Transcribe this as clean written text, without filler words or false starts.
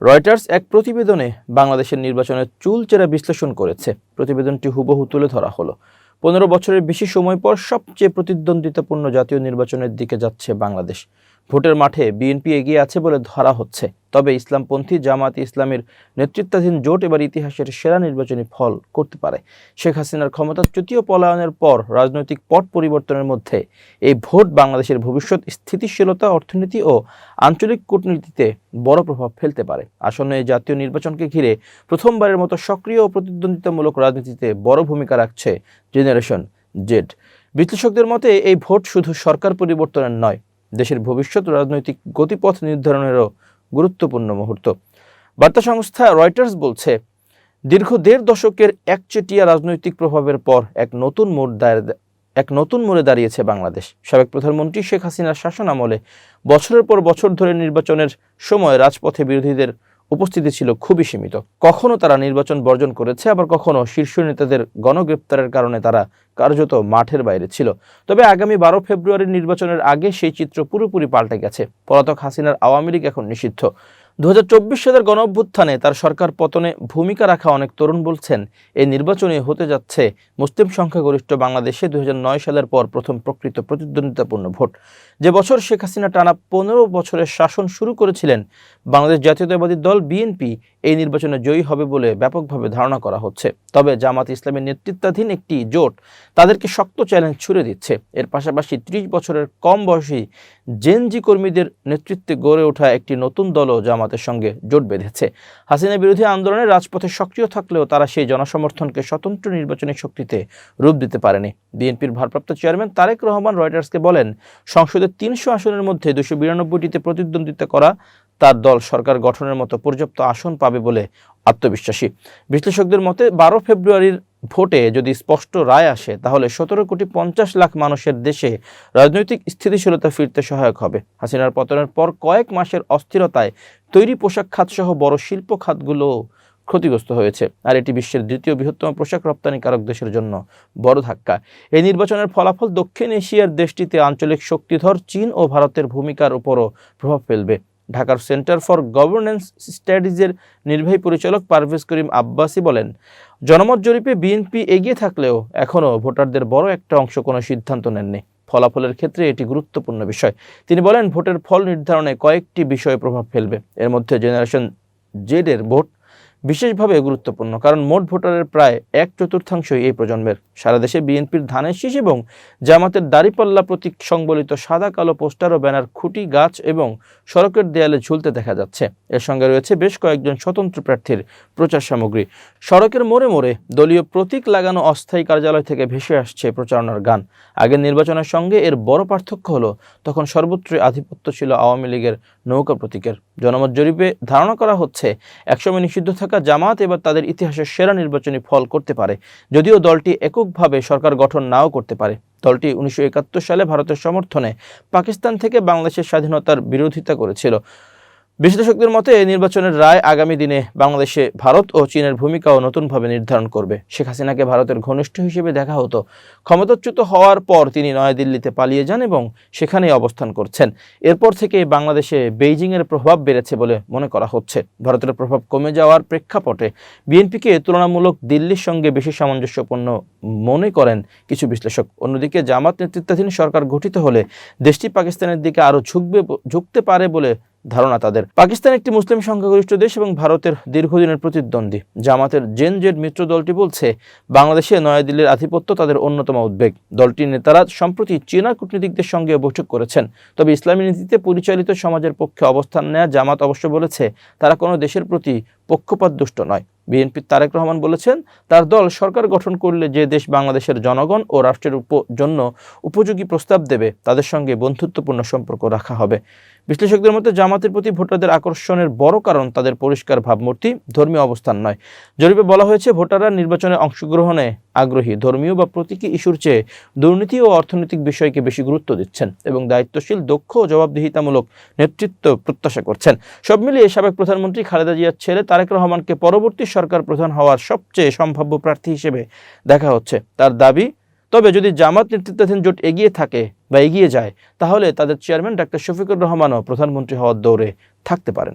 Reuters এক প্রতিবেদনে বাংলাদেশের নির্বাচনের চুলচেরা বিশ্লেষণ করেছে। প্রতিবেদনটি হুবহু তুলে ধরা হলো। 15 বছরের বেশি সময় পর সবচেয়ে প্রতিদ্বন্দ্বিতাপূর্ণ জাতীয় নির্বাচনের দিকে যাচ্ছে বাংলাদেশ। ভোটের মাঠে বিএনপি এগিয়ে আছে বলে ধরা হচ্ছে, তবে ইসলামপন্থী জামাত ইসলামীর নেতৃত্বাধীন জোট এবার ইতিহাসের সেরা নির্বাচনী ফল করতে পারে। শেখ হাসিনার ক্ষমতাচ্যুত ও পলায়নের পর রাজনৈতিক পট পরিবর্তনের মধ্যে এই ভোট বাংলাদেশের ভবিষ্যৎ স্থিতিশীলতা, অর্থনীতি ও আঞ্চলিক কূটনীতিতে বড় প্রভাব ফেলতে পারে। আসন্ন এই জাতীয় নির্বাচনকে ঘিরে প্রথমবারের মতো সক্রিয় ও প্রতিদ্বন্দ্বিতামূলক রাজনীতিতে বড় ভূমিকা রাখছে জেনারেশন জেড। বিশ্লেষকদের মতে এই ভোট শুধু সরকার পরিবর্তনের নয়, দেশের ভবিষ্যৎ রাজনৈতিক গতিপথ নির্ধারণেরও গুরুত্বপূর্ণ মুহূর্ত। বার্তা সংস্থা রয়টার্স বলছে, দীর্ঘ 1.5 দশকের একচেটিয়া রাজনৈতিক প্রভাবের পর এক নতুন মোড়ে দাঁড়িয়েছে বাংলাদেশ। সাবেক প্রধানমন্ত্রী শেখ হাসিনার শাসন আমলে বছরের পর বছর ধরে নির্বাচনের সময় রাজপথে বিরোধীদের উপস্থিতি ছিল খুবই সীমিত। কখনো তারা নির্বাচন বর্জন করেছে, আবার কখনো শীর্ষ নেতাদের গণগ্রেপ্তারের কারণে তারা কার্যত মাঠের বাইরে ছিল। তবে আগামী 12 ফেব্রুয়ারির নির্বাচনের আগে সেই চিত্র পুরোপুরি পাল্টে গেছে। পলাতক হাসিনার আওয়ামী লীগ এখন নিষিদ্ধ। 2024 সালের গণঅভ্যুত্থানে তার সরকার পতনে ভূমিকা রাখা অনেক তরুণ বলছেন, এই নির্বাচনে হতে যাচ্ছে মুসলিম সংখ্যাগরিষ্ঠ বাংলাদেশে 2009 সালের পর প্রথম প্রকৃত প্রতিদ্বন্দ্বিতাপূর্ণ ভোট। যে বছর শেখ হাসিনা টানা 15 বছরের শাসন শুরু করেছিলেন, বাংলাদেশ জাতীয়তাবাদী দল বিএনপি এই নির্বাচনে জয়ী হবে বলে ব্যাপকভাবে ধারণা করা হচ্ছে। তবে জামাত ইসলামের নেতৃত্বাধীন একটি জোট তাদেরকে শক্ত চ্যালেঞ্জ ছুড়ে দিচ্ছে। এর পাশাপাশি 30 বছরের কম বয়সী জেনজি কর্মীদের নেতৃত্বে গড়ে ওঠা একটি নতুন দলও জামাতের সঙ্গে জোট বেঁধেছে। হাসিনা বিরোধী আন্দোলনে রাজপথে সক্রিয় থাকলেও তারা সেই জনসমর্থনকে স্বতন্ত্র নির্বাচনী শক্তিতে রূপ দিতে পারেনি। বিএনপির ভারপ্রাপ্ত চেয়ারম্যান তারেক রহমান রয়টার্সকে বলেন, সংসদের 300 আসনের মধ্যে 292টিতে প্রতিদ্বন্দ্বিতা করা তার দল সরকার গঠনের মতো পর্যাপ্ত আসন পাবে বলে আত্মবিশ্বাসী। বিশ্লেষকদের মতে 12 ফেব্রুয়ারির ভোটে যদি স্পষ্ট রায় আসে, তাহলে 17,50,00,000 মানুষের দেশে রাজনৈতিক স্থিতিশীলতা ফিরতে সহায়ক হবে। হাসিনার পতনের পর কয়েক মাসের অস্থিরতায় তৈরি পোশাক খাতসহ বড় শিল্প খাতগুলো ক্ষতিগ্রস্ত হয়েছে, আর এটি বিশ্বের দ্বিতীয় বৃহত্তম পোশাক রপ্তানিকারক দেশের জন্য বড় ধাক্কা। এই নির্বাচনের ফলাফল দক্ষিণ এশিয়ার দেশটিতে আঞ্চলিক শক্তিধর চীন ও ভারতের ভূমিকার উপরও প্রভাব ফেলবে। ঢাকার সেন্টার ফর গভর্নেন্স স্টাডিজের নির্বাহী পরিচালক পারভেজ করিম আব্বাসী বলেন, জনমত জরিপে বিএনপি এগিয়ে থাকলেও এখনও ভোটারদের বড় একটা অংশ কোনো সিদ্ধান্ত নেননি। ফলাফলের ক্ষেত্রে এটি গুরুত্বপূর্ণ বিষয়। তিনি বলেন, ভোটের ফল নির্ধারণে কয়েকটি বিষয়ে প্রভাব ফেলবে। এর মধ্যে জেনারেশন জেডের ভোট বিশেষভাবে গুরুত্বপূর্ণ, কারণ মোট ভোটারের প্রায় 1/4 এই প্রজন্মের। সারা দেশে বিএনপির ধানের শীষ এবং জামাতের দাড়িপাল্লা প্রতীক সংবলিত সাদা কালো পোস্টার ও ব্যানার খুঁটি, গাছ এবং সড়কের দেয়ালে ঝুলতে দেখা যাচ্ছে। এর সঙ্গে রয়েছে বেশ কয়েকজন স্বতন্ত্র প্রার্থীর প্রচার সামগ্রী। সড়কের মোড়ে মোড়ে দলীয় প্রতীক লাগানো অস্থায়ী কার্যালয় থেকে ভেসে আসছে প্রচারণার গান। আগের নির্বাচনের সঙ্গে এর বড় পার্থক্য হলো, তখন সর্বত্রই আধিপত্য ছিল আওয়ামী লীগের নৌকা প্রতীকের। জনমত জরিপে ধারণা করা হচ্ছে, একসময় নিষিদ্ধ থাকা জামাত এবার তাদের ইতিহাসের সেরা নির্বাচনী ফল করতে পারে, যদিও দলটি এককভাবে সরকার গঠন নাও করতে পারে। দলটি 1971 সালে ভারতের সমর্থনে পাকিস্তান থেকে বাংলাদেশের স্বাধীনতার বিরোধিতা করেছিল। বিশ্লেষকদের মতে এই নির্বাচনের রায় আগামী দিনে বাংলাদেশে ভারত ও চীনের ভূমিকাও নতুনভাবে নির্ধারণ করবে। শেখ হাসিনাকে ভারতের ঘনিষ্ঠ হিসেবে দেখা হতো। ক্ষমতাচ্যুত হওয়ার পর তিনি নয়াদিল্লিতে পালিয়ে যান এবং সেখানেই অবস্থান করছেন। এরপর থেকে বাংলাদেশে বেইজিংয়ের প্রভাব বেড়েছে বলে মনে করা হচ্ছে। ভারতের প্রভাব কমে যাওয়ার প্রেক্ষাপটে বিএনপিকে তুলনামূলক দিল্লির সঙ্গে বেশি সামঞ্জস্যপূর্ণ মনে করেন কিছু বিশ্লেষক। অন্যদিকে জামাত নেতৃত্বাধীন সরকার গঠিত হলে দেশটি পাকিস্তানের দিকে আরও ঝুঁকতে পারে বলে ধারণা তাদের। পাকিস্তান একটি মুসলিম সংখ্যাগরিষ্ঠ দেশ এবং ভারতের দীর্ঘদিনের প্রতিদ্বন্দ্বী। জামাতের জেন জেড মিত্র দলটি বলছে, বাংলাদেশে নয়াদিল্লির আধিপত্য তাদের অন্যতম উদ্বেগ। দলটির নেতারা সম্প্রতি চীনা কূটনীতিকদের সঙ্গে বৈঠক করেছেন। তবে ইসলামী নীতিতে পরিচালিত সমাজের পক্ষে অবস্থান নেয়া জামাত অবশ্য বলেছে, তারা কোনো দেশের প্রতি পক্ষপাতদুষ্ট নয়। বিএনপির তারেক রহমান বলেছেন, তার দল সরকার গঠন করলে যে দেশ বাংলাদেশের জনগণ ও রাষ্ট্রের জন্য উপযোগী প্রস্তাব দেবে, তাদের সঙ্গে বন্ধুত্বপূর্ণ সম্পর্ক রাখা হবে। বিশ্লেষকদের মতে জামাতের প্রতি ভোটারদের আকর্ষণের বড় কারণ তাদের পরিষ্কার ভাবমূর্তি, ধর্মীয় অবস্থান নয়। জরিপে বলা হয়েছে, ভোটাররা নির্বাচনে অংশগ্রহণে আগ্রহী, ধর্মীয় বা প্রতীকী ইস্যুর চেয়ে দুর্নীতি ও অর্থনৈতিক বিষয়কে বেশি গুরুত্ব দিচ্ছেন এবং দায়িত্বশীল, দক্ষ ও জবাবদিহিতামূলক নেতৃত্ব প্রত্যাশা করছেন। সব মিলিয়ে সাবেক প্রধানমন্ত্রী খালেদা জিয়ার ছেলে তারেক রহমানকে পরবর্তী সরকার প্রধান হওয়ার সবচেয়ে সম্ভাব্য প্রার্থী হিসেবে দেখা হচ্ছে। তার দাবি, তবে যদি জামাত নেতৃত্বাধীন জোট এগিয়ে যায়, তাহলে তাদের চেয়ারম্যান ডাক্তার শফিকুর রহমানও প্রধানমন্ত্রী হওয়ার দৌড়ে থাকতে পারেন।